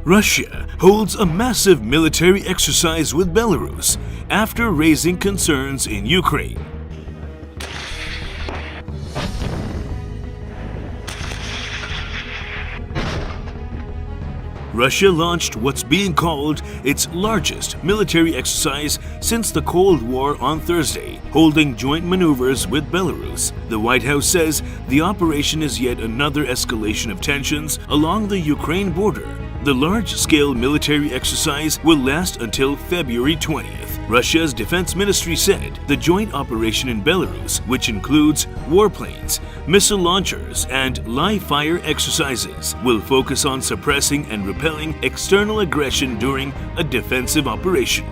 Russia holds a massive military exercise with Belarus after raising concerns in Ukraine. Russia launched what's being called its largest military exercise since the Cold War on Thursday, holding joint maneuvers with Belarus. The White House says the operation is yet another escalation of tensions along the Ukraine border. The large-scale military exercise will last until February 20th. Russia's defense ministry said the joint operation in Belarus, which includes warplanes, missile launchers, and live-fire exercises, will focus on suppressing and repelling external aggression during a defensive operation.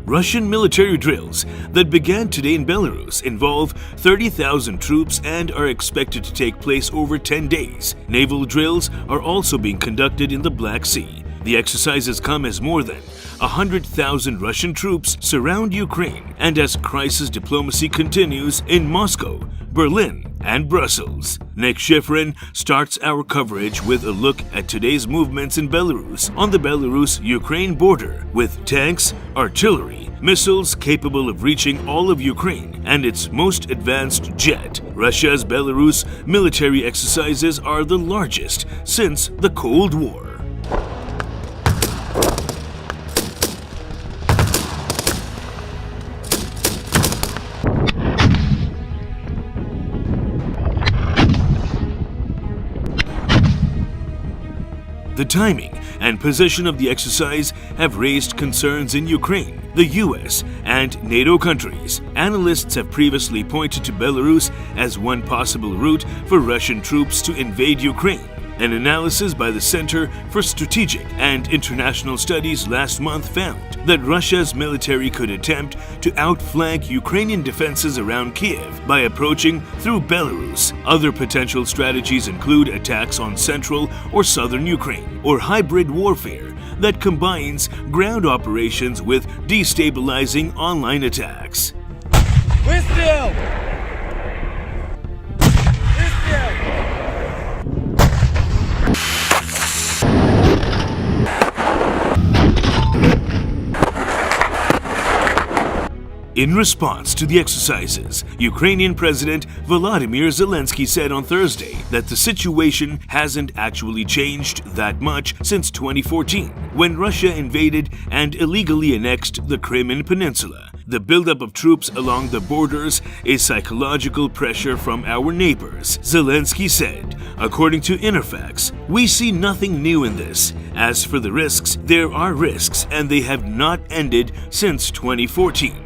Russian military drills that began today in Belarus involve 30,000 troops and are expected to take place over 10 days. Naval drills are also being conducted in the Black Sea. The exercises come as more than 100,000 Russian troops surround Ukraine and as crisis diplomacy continues in Moscow, Berlin, and Brussels. Nick Schifrin starts our coverage with a look at today's movements in Belarus on the Belarus-Ukraine border with tanks, artillery, missiles capable of reaching all of Ukraine, and its most advanced jet. Russia's Belarus military exercises are the largest since the Cold War. The timing and position of the exercise have raised concerns in Ukraine, the US, and NATO countries. Analysts have previously pointed to Belarus as one possible route for Russian troops to invade Ukraine. An analysis by the Center for Strategic and International Studies last month found that Russia's military could attempt to outflank Ukrainian defenses around Kiev by approaching through Belarus. Other potential strategies include attacks on central or southern Ukraine, or hybrid warfare that combines ground operations with destabilizing online attacks. Выстрел! In response to the exercises, Ukrainian President Volodymyr Zelensky said on Thursday that the situation hasn't actually changed that much since 2014, when Russia invaded and illegally annexed the Crimean Peninsula. The buildup of troops along the borders is psychological pressure from our neighbors, Zelensky said. According to Interfax, we see nothing new in this. As for the risks, there are risks, and they have not ended since 2014.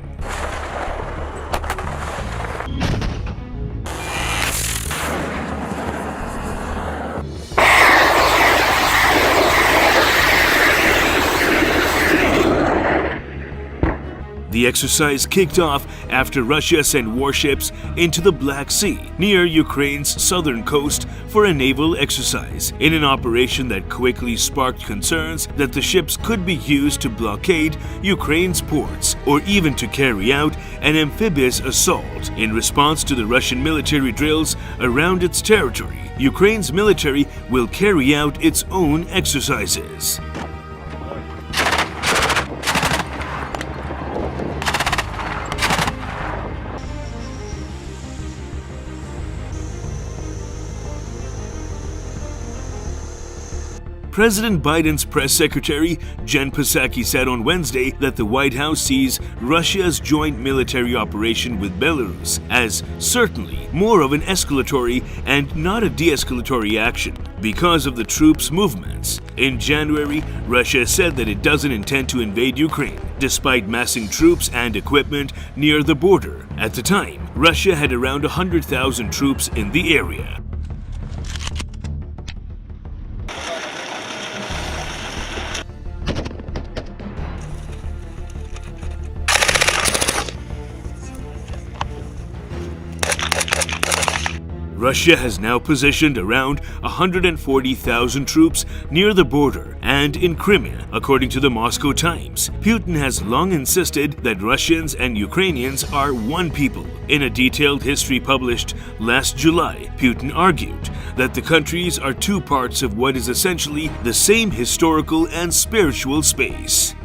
The exercise kicked off after Russia sent warships into the Black Sea near Ukraine's southern coast for a naval exercise, in an operation that quickly sparked concerns that the ships could be used to blockade Ukraine's ports or even to carry out an amphibious assault. In response to the Russian military drills around its territory, Ukraine's military will carry out its own exercises. President Biden's press secretary, Jen Psaki, said on Wednesday that the White House sees Russia's joint military operation with Belarus as certainly more of an escalatory and not a de-escalatory action because of the troops' movements. In January, Russia said that it doesn't intend to invade Ukraine, despite massing troops and equipment near the border. At the time, Russia had around 100,000 troops in the area. Russia has now positioned around 140,000 troops near the border and in Crimea, according to the Moscow Times. Putin has long insisted that Russians and Ukrainians are one people. In a detailed history published last July, Putin argued that the countries are two parts of what is essentially the same historical and spiritual space.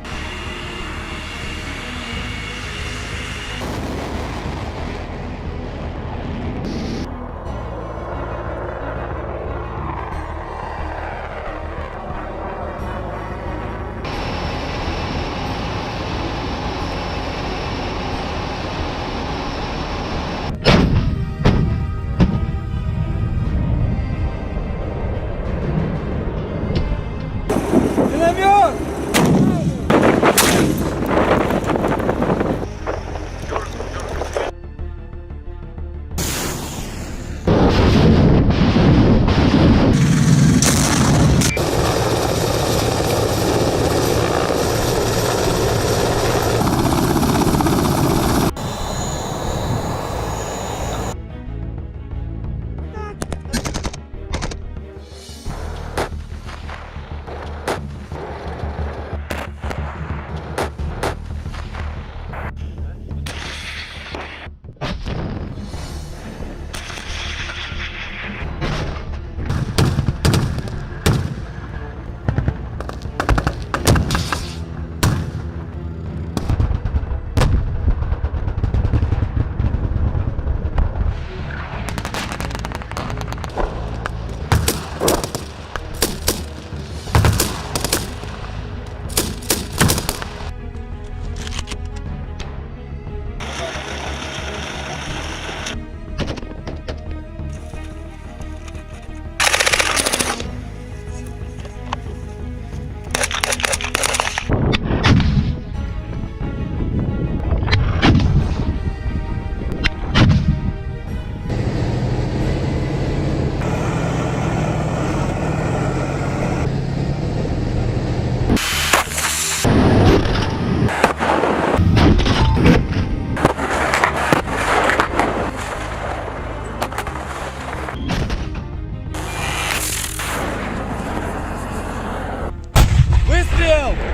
Миномет! Выстрел!